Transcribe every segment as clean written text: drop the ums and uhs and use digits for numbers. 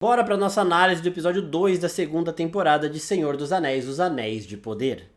Bora para nossa análise do episódio 2 da segunda temporada de Senhor dos Anéis, Os Anéis de Poder.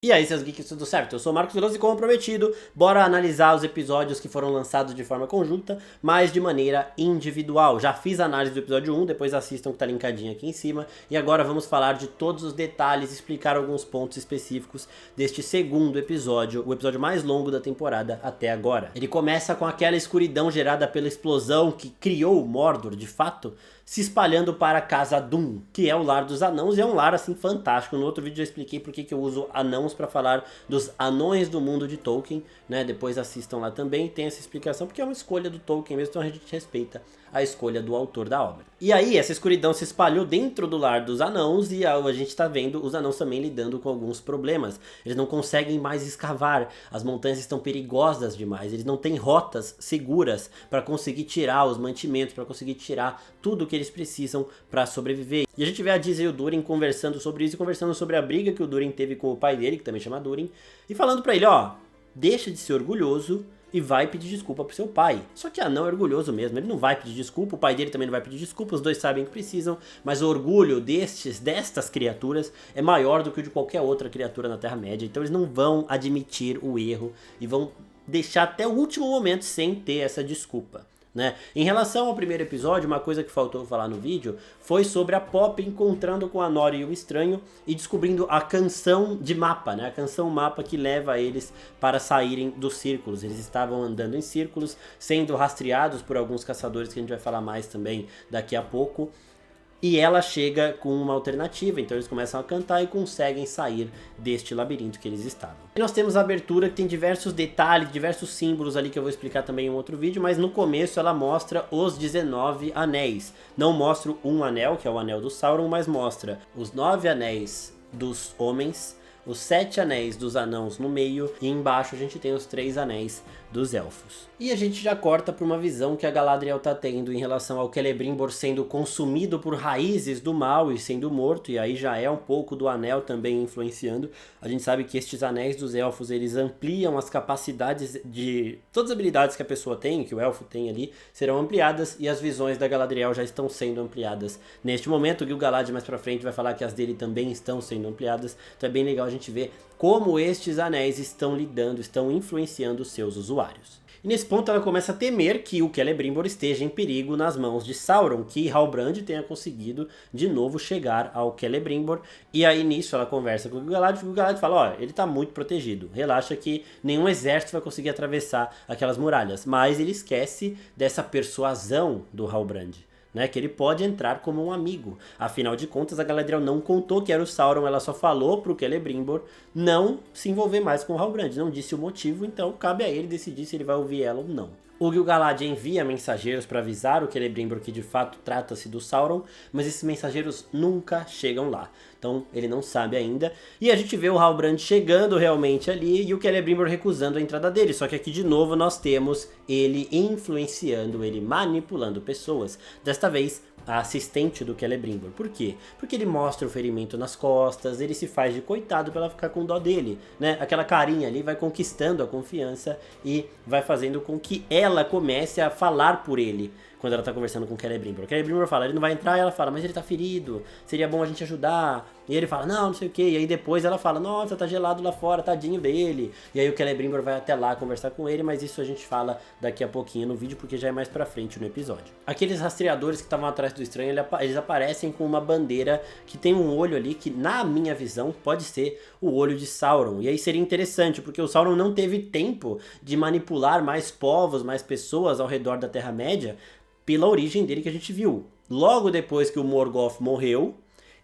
E aí, seus geeks, tudo certo? Eu sou o Marcos Veloso e, como prometido, bora analisar os episódios que foram lançados de forma conjunta, mas de maneira individual. Já fiz a análise do episódio 1, depois assistam que tá linkadinho aqui em cima. E agora vamos falar de todos os detalhes, explicar alguns pontos específicos deste segundo episódio, o episódio mais longo da temporada até agora. Ele começa com aquela escuridão gerada pela explosão que criou o Mordor, de fato, se espalhando para Casa Dûn, que é o lar dos anãos, e é um lar assim fantástico. No outro vídeo eu expliquei porque que eu uso anãos para falar dos anões do mundo de Tolkien, né? Depois assistam lá também, tem essa explicação, porque é uma escolha do Tolkien mesmo, então a gente respeita a escolha do autor da obra. E aí, essa escuridão se espalhou dentro do lar dos anãos e a gente tá vendo os anãos também lidando com alguns problemas. Eles não conseguem mais escavar, as montanhas estão perigosas demais, eles não têm rotas seguras para conseguir tirar os mantimentos, para conseguir tirar tudo que eles precisam para sobreviver. E a gente vê a Disa e o Durin conversando sobre isso, e conversando sobre a briga que o Durin teve com o pai dele, que também chama Durin, e falando para ele, ó, deixa de ser orgulhoso e vai pedir desculpa pro seu pai. Só que anão é orgulhoso mesmo, ele não vai pedir desculpa, o pai dele também não vai pedir desculpa, os dois sabem que precisam, mas o orgulho destas criaturas é maior do que o de qualquer outra criatura na Terra-média, então eles não vão admitir o erro e vão deixar até o último momento sem ter essa desculpa. Né? Em relação ao primeiro episódio, uma coisa que faltou falar no vídeo foi sobre a Pop encontrando com a Nori e o Estranho e descobrindo a canção de mapa, né? A canção mapa que leva eles para saírem dos círculos. Eles estavam andando em círculos, sendo rastreados por alguns caçadores que a gente vai falar mais também daqui a pouco. E ela chega com uma alternativa, então eles começam a cantar e conseguem sair deste labirinto que eles estavam. E nós temos a abertura que tem diversos detalhes, diversos símbolos ali que eu vou explicar também em um outro vídeo, mas no começo ela mostra os 19 anéis. Não mostra um anel, que é o anel do Sauron, mas mostra os 9 anéis dos homens, os 7 anéis dos anãos no meio e embaixo a gente tem os 3 anéis dos elfos. E a gente já corta para uma visão que a Galadriel tá tendo em relação ao Celebrimbor sendo consumido por raízes do mal e sendo morto, e aí já é um pouco do anel também influenciando. A gente sabe que estes anéis dos elfos, eles ampliam as capacidades de... todas as habilidades que a pessoa tem, que o elfo tem ali, serão ampliadas, e as visões da Galadriel já estão sendo ampliadas neste momento. O Gil-galad mais pra frente vai falar que as dele também estão sendo ampliadas, então é bem legal a gente ver como estes anéis estão lidando, estão influenciando os seus usuários. E nesse ponto ela começa a temer que o Celebrimbor esteja em perigo nas mãos de Sauron, que Halbrand tenha conseguido de novo chegar ao Celebrimbor. E aí nisso ela conversa com o Gil-galad, e o Gil-galad fala, ó, ele tá muito protegido, relaxa que nenhum exército vai conseguir atravessar aquelas muralhas. Mas ele esquece dessa persuasão do Halbrand, né, que ele pode entrar como um amigo. Afinal de contas, a Galadriel não contou que era o Sauron, ela só falou pro Celebrimbor não se envolver mais com o Halbrand, não disse o motivo, então cabe a ele decidir se ele vai ouvir ela ou não. O Gil-galad envia mensageiros para avisar o Celebrimbor que de fato trata-se do Sauron, mas esses mensageiros nunca chegam lá. Então ele não sabe ainda. E a gente vê o Halbrand chegando realmente ali e o Celebrimbor recusando a entrada dele. Só que aqui de novo nós temos ele influenciando, ele manipulando pessoas. Desta vez a assistente do Celebrimbor. Por quê? Porque ele mostra o ferimento nas costas, ele se faz de coitado pra ela ficar com dó dele, né? Aquela carinha ali vai conquistando a confiança e vai fazendo com que ela comece a falar por ele quando ela tá conversando com o Celebrimbor. O Celebrimbor fala, ele não vai entrar, e ela fala, mas ele tá ferido, seria bom a gente ajudar. E ele fala, não sei o que. E aí depois ela fala, nossa, tá gelado lá fora, tadinho dele. E aí o Celebrimbor vai até lá conversar com ele, mas isso a gente fala daqui a pouquinho no vídeo, porque já é mais pra frente no episódio. Aqueles rastreadores que estavam atrás do Estranho, eles aparecem com uma bandeira que tem um olho ali, que na minha visão pode ser o olho de Sauron. E aí seria interessante, porque o Sauron não teve tempo de manipular mais povos, mais pessoas ao redor da Terra-média, pela origem dele que a gente viu. Logo depois que o Morgoth morreu,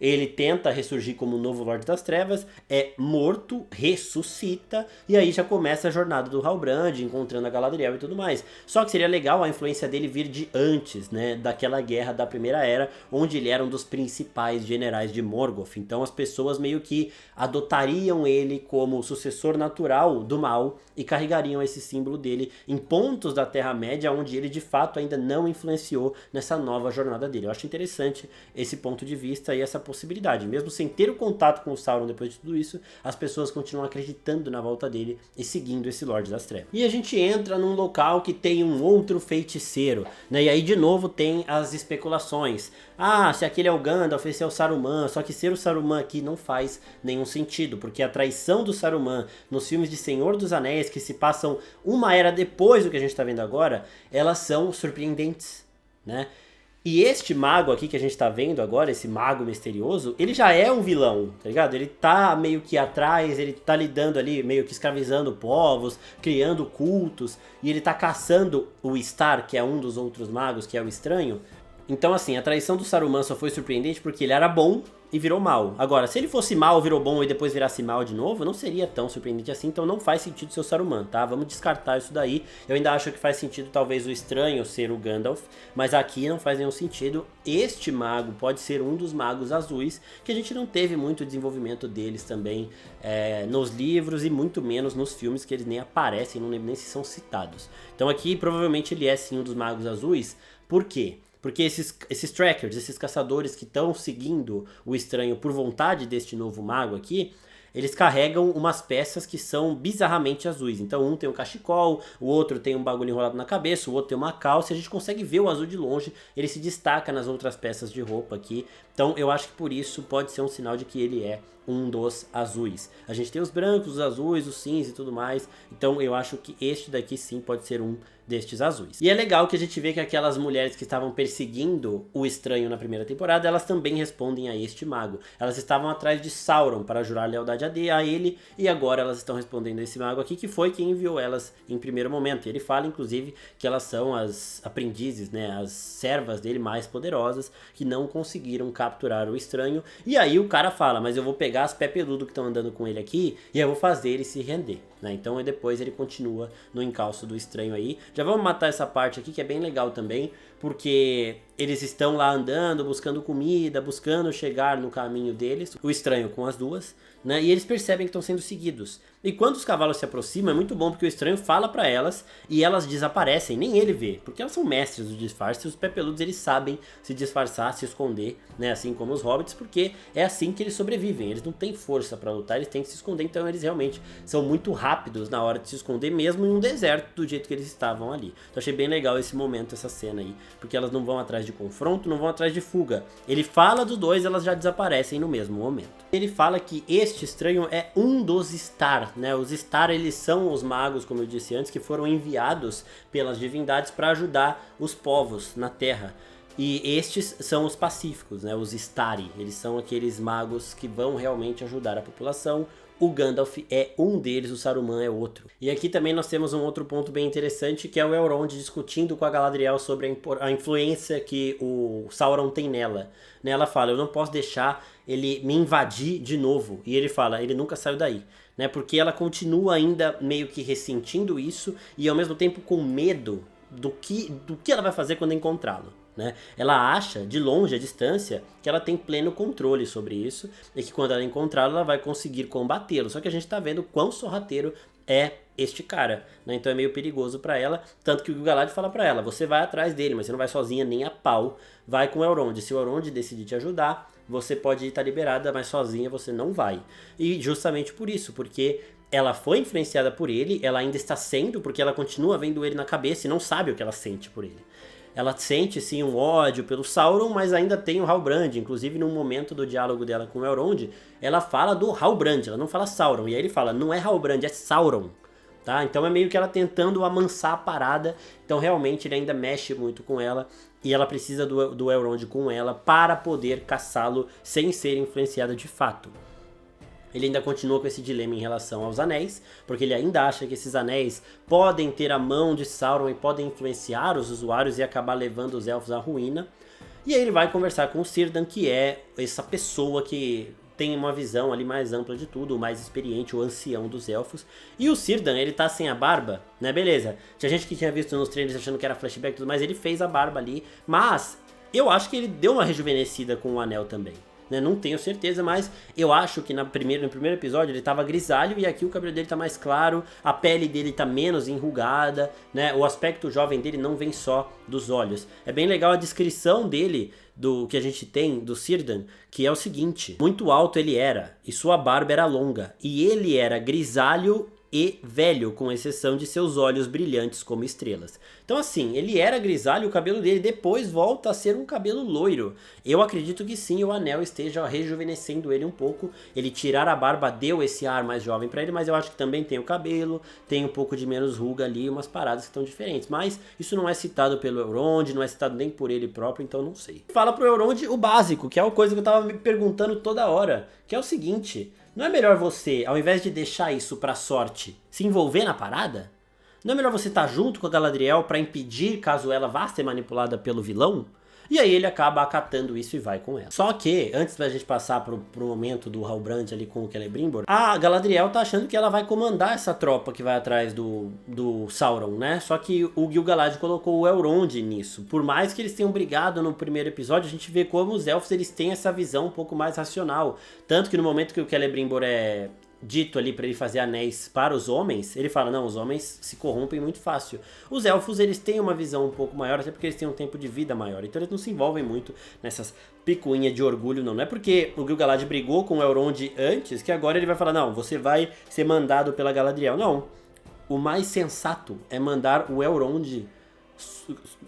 ele tenta ressurgir como o novo Lorde das Trevas, é morto, ressuscita, e aí já começa a jornada do Halbrand, encontrando a Galadriel e tudo mais. Só que seria legal a influência dele vir de antes, né, daquela guerra da Primeira Era, onde ele era um dos principais generais de Morgoth. Então as pessoas meio que adotariam ele como o sucessor natural do mal e carregariam esse símbolo dele em pontos da Terra-média onde ele de fato ainda não influenciou nessa nova jornada dele. Eu acho interessante esse ponto de vista e essa possibilidade possibilidade. Mesmo sem ter o contato com o Sauron depois de tudo isso, as pessoas continuam acreditando na volta dele e seguindo esse Lorde das Trevas. E a gente entra num local que tem um outro feiticeiro, né? E aí de novo tem as especulações. Ah, se aquele é o Gandalf, esse é o Saruman. Só que ser o Saruman aqui não faz nenhum sentido, porque a traição do Saruman nos filmes de Senhor dos Anéis, que se passam uma era depois do que a gente tá vendo agora, elas são surpreendentes, né? E este mago aqui que a gente tá vendo agora, esse mago misterioso, ele já é um vilão, tá ligado? Ele tá meio que atrás, ele tá lidando ali, meio que escravizando povos, criando cultos, e ele tá caçando o Star, que é um dos outros magos, que é o Estranho. Então assim, a traição do Saruman só foi surpreendente porque ele era bom e virou mal. Agora, se ele fosse mal, virou bom e depois virasse mal de novo, não seria tão surpreendente assim, então não faz sentido ser o Saruman, tá? Vamos descartar isso daí. Eu ainda acho que faz sentido talvez o Estranho ser o Gandalf, mas aqui não faz nenhum sentido. Este mago pode ser um dos magos azuis, que a gente não teve muito desenvolvimento deles também nos livros e muito menos nos filmes, que eles nem aparecem, não lembro nem se são citados. Então aqui provavelmente ele é sim um dos magos azuis. Por quê? Porque esses trackers, esses caçadores que estão seguindo o Estranho por vontade deste novo mago aqui, eles carregam umas peças que são bizarramente azuis. Então um tem um cachecol, o outro tem um bagulho enrolado na cabeça, o outro tem uma calça, e a gente consegue ver o azul de longe, ele se destaca nas outras peças de roupa aqui. Então eu acho que por isso pode ser um sinal de que ele é um dos azuis. A gente tem os brancos, os azuis, os cinza e tudo mais, então eu acho que este daqui sim pode ser um destes azuis. E é legal que a gente vê que aquelas mulheres que estavam perseguindo o Estranho na primeira temporada, elas também respondem a este mago. Elas estavam atrás de Sauron para jurar lealdade a ele, e agora elas estão respondendo a esse mago aqui, que foi quem enviou elas em primeiro momento. E ele fala, inclusive, que elas são as aprendizes, né, as servas dele mais poderosas, que não conseguiram capturar o Estranho. E aí o cara fala, mas eu vou pegar as pé peludo que estão andando com ele aqui, e eu vou fazer ele se render, né? Então depois ele continua no encalço do Estranho aí. Já vamos matar essa parte aqui, que é bem legal também, porque eles estão lá andando, buscando comida, buscando chegar no caminho deles, o Estranho com as duas, né? E eles percebem que estão sendo seguidos. E quando os cavalos se aproximam, é muito bom porque o Estranho fala pra elas e elas desaparecem, nem ele vê, porque elas são mestres do disfarce, e os pé peludos eles sabem se disfarçar, se esconder, né? Assim como os hobbits, porque é assim que eles sobrevivem, eles não têm força pra lutar, eles têm que se esconder, então eles realmente são muito rápidos na hora de se esconder, mesmo em um deserto do jeito que eles estavam ali. Então achei bem legal esse momento, essa cena aí, porque elas não vão atrás de confronto, não vão atrás de fuga. Ele fala dos dois, elas já desaparecem no mesmo momento. Ele fala que este Estranho é um dos Star, né? Os Star, eles são os magos, como eu disse antes, que foram enviados pelas divindades para ajudar os povos na Terra. E estes são os pacíficos, né? Os Istari. Eles são aqueles magos que vão realmente ajudar a população. O Gandalf é um deles, o Saruman é outro. E aqui também nós temos um outro ponto bem interessante, que é o Elrond discutindo com a Galadriel sobre a influência que o Sauron tem nela. Ela fala, eu não posso deixar ele me invadir de novo. E ele fala, ele nunca saiu daí. Né? Porque ela continua ainda meio que ressentindo isso e ao mesmo tempo com medo do que ela vai fazer quando encontrá-lo. Né? Ela acha, de longe, à distância, que ela tem pleno controle sobre isso e que quando ela encontrá-lo, ela vai conseguir combatê-lo. Só que a gente tá vendo quão sorrateiro é este cara, né? Então é meio perigoso pra ela, tanto que o Gil-galad fala pra ela, você vai atrás dele, mas você não vai sozinha nem a pau, vai com o Elrond. Se o Elrond decidir te ajudar, você pode estar liberada, mas sozinha você não vai. E justamente por isso, porque ela foi influenciada por ele, ela ainda está sendo, porque ela continua vendo ele na cabeça e não sabe o que ela sente por ele. Ela sente sim um ódio pelo Sauron, mas ainda tem o Halbrand. Inclusive no momento do diálogo dela com o Elrond, ela fala do Halbrand, ela não fala Sauron. E aí ele fala, não é Halbrand, é Sauron. Tá? Então é meio que ela tentando amansar a parada. Então realmente ele ainda mexe muito com ela. E ela precisa do Elrond com ela para poder caçá-lo sem ser influenciada de fato. Ele ainda continua com esse dilema em relação aos anéis, porque ele ainda acha que esses anéis podem ter a mão de Sauron e podem influenciar os usuários e acabar levando os elfos à ruína. E aí ele vai conversar com o Círdan, que é essa pessoa que tem uma visão ali mais ampla de tudo, o mais experiente, o ancião dos elfos. E o Círdan, ele tá sem a barba, né? Beleza, tinha gente que tinha visto nos trailers achando que era flashback e tudo mais, ele fez a barba ali, mas eu acho que ele deu uma rejuvenescida com o anel também. né? Não tenho certeza, mas eu acho que no primeiro episódio ele tava grisalho e aqui o cabelo dele tá mais claro, a pele dele tá menos enrugada, né? O aspecto jovem dele não vem só dos olhos. É bem legal a descrição dele, do que a gente tem do Círdan, que é o seguinte: muito alto ele era, e sua barba era longa, e ele era grisalho e velho, com exceção de seus olhos brilhantes como estrelas. Então assim, ele era grisalho, o cabelo dele depois volta a ser um cabelo loiro. Eu acredito que sim, o anel esteja rejuvenescendo ele um pouco. Ele tirar a barba deu esse ar mais jovem pra ele, mas eu acho que também tem o cabelo, tem um pouco de menos ruga ali, umas paradas que estão diferentes. Mas isso não é citado pelo Elrond, não é citado nem por ele próprio, então não sei. Fala pro Elrond o básico, que é uma coisa que eu tava me perguntando toda hora, que é o seguinte: não é melhor você, ao invés de deixar isso pra sorte, se envolver na parada? Não é melhor você estar junto com a Galadriel pra impedir caso ela vá ser manipulada pelo vilão? E aí ele acaba acatando isso e vai com ela. Só que, antes da gente passar pro momento do Halbrand ali com o Celebrimbor, a Galadriel tá achando que ela vai comandar essa tropa que vai atrás do Sauron, né? Só que o Gil-galad colocou o Elrond nisso. Por mais que eles tenham brigado no primeiro episódio, a gente vê como os elfos eles têm essa visão um pouco mais racional. Tanto que no momento que o Celebrimbor é dito ali para ele fazer anéis para os homens, ele fala, não, os homens se corrompem muito fácil. Os elfos, eles têm uma visão um pouco maior, até porque eles têm um tempo de vida maior, então eles não se envolvem muito nessas picuinhas de orgulho, não. Não é porque o Gil-galad brigou com o Elrond antes, que agora ele vai falar, não, você vai ser mandado pela Galadriel. Não, o mais sensato é mandar o Elrond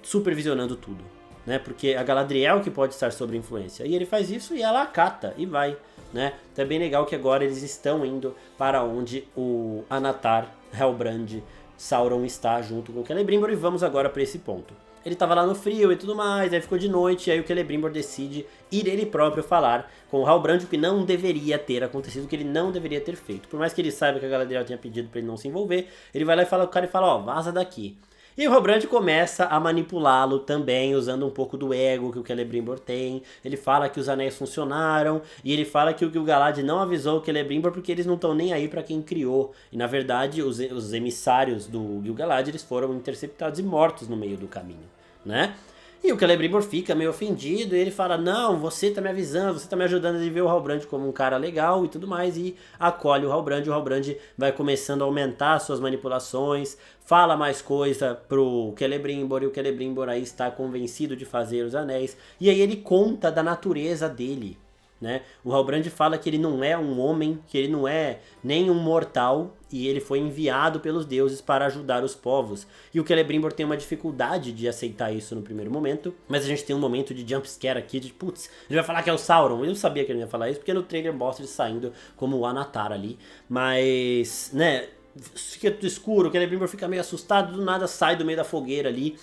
supervisionando tudo, né? Porque a Galadriel que pode estar sob influência, e ele faz isso e ela acata, e vai, né? Então é bem legal que agora eles estão indo para onde o Anatar, Halbrand, Sauron está junto com o Celebrimbor, e vamos agora para esse ponto. Ele estava lá no frio e tudo mais, aí ficou de noite, e aí o Celebrimbor decide ir ele próprio falar com o Halbrand, o que não deveria ter acontecido, o que ele não deveria ter feito. Por mais que ele saiba que a Galadriel tinha pedido para ele não se envolver, ele vai lá e fala com o cara e fala, ó, vaza daqui. E o Halbrand começa a manipulá-lo também, usando um pouco do ego que o Celebrimbor tem. Ele fala que os anéis funcionaram, e ele fala que o Gil-galad não avisou o Celebrimbor porque eles não estão nem aí pra quem criou. E na verdade os emissários do Gil-galad eles foram interceptados e mortos no meio do caminho, né? E o Celebrimbor fica meio ofendido e ele fala, não, você tá me avisando, você tá me ajudando a ver o Halbrand como um cara legal e tudo mais, e acolhe o Halbrand. O Halbrand vai começando a aumentar suas manipulações, fala mais coisa pro Celebrimbor, e o Celebrimbor aí está convencido de fazer os anéis, e aí ele conta da natureza dele, né? O Halbrand fala que ele não é um homem, que ele não é nem um mortal, e ele foi enviado pelos deuses para ajudar os povos. E o Celebrimbor tem uma dificuldade de aceitar isso no primeiro momento, mas a gente tem um momento de jumpscare aqui, de putz, ele vai falar que é o Sauron. Eu não sabia que ele ia falar isso, porque no trailer mostra ele saindo como o Anatar ali, mas, né, fica tudo escuro, o Celebrimbor fica meio assustado, do nada sai do meio da fogueira ali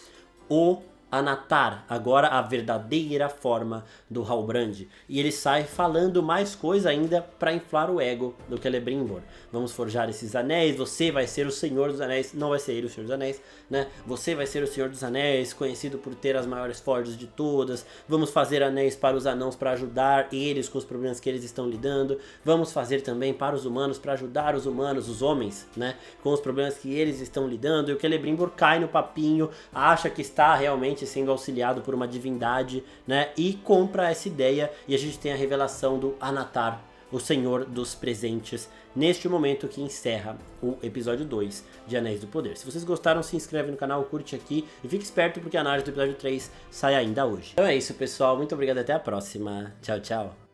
o Anatar, agora a verdadeira forma do Halbrand. E ele sai falando mais coisa ainda para inflar o ego do Celebrimbor. Vamos forjar esses anéis, você vai ser o Senhor dos Anéis. Não vai ser ele o Senhor dos Anéis, né? Você vai ser o Senhor dos Anéis, conhecido por ter as maiores forjas de todas. Vamos fazer anéis para os anãos para ajudar eles com os problemas que eles estão lidando. Vamos fazer também para os humanos para ajudar os humanos, os homens, né? Com os problemas que eles estão lidando. E o Celebrimbor cai no papinho, acha que está realmente sendo auxiliado por uma divindade, né? E compra essa ideia, e a gente tem a revelação do Anatar, o Senhor dos Presentes, neste momento que encerra o episódio 2 de Anéis do Poder. Se vocês gostaram, se inscreve no canal, curte aqui e fique esperto porque a análise do episódio 3 sai ainda hoje. Então é isso, pessoal. Muito obrigado, até a próxima. Tchau, tchau.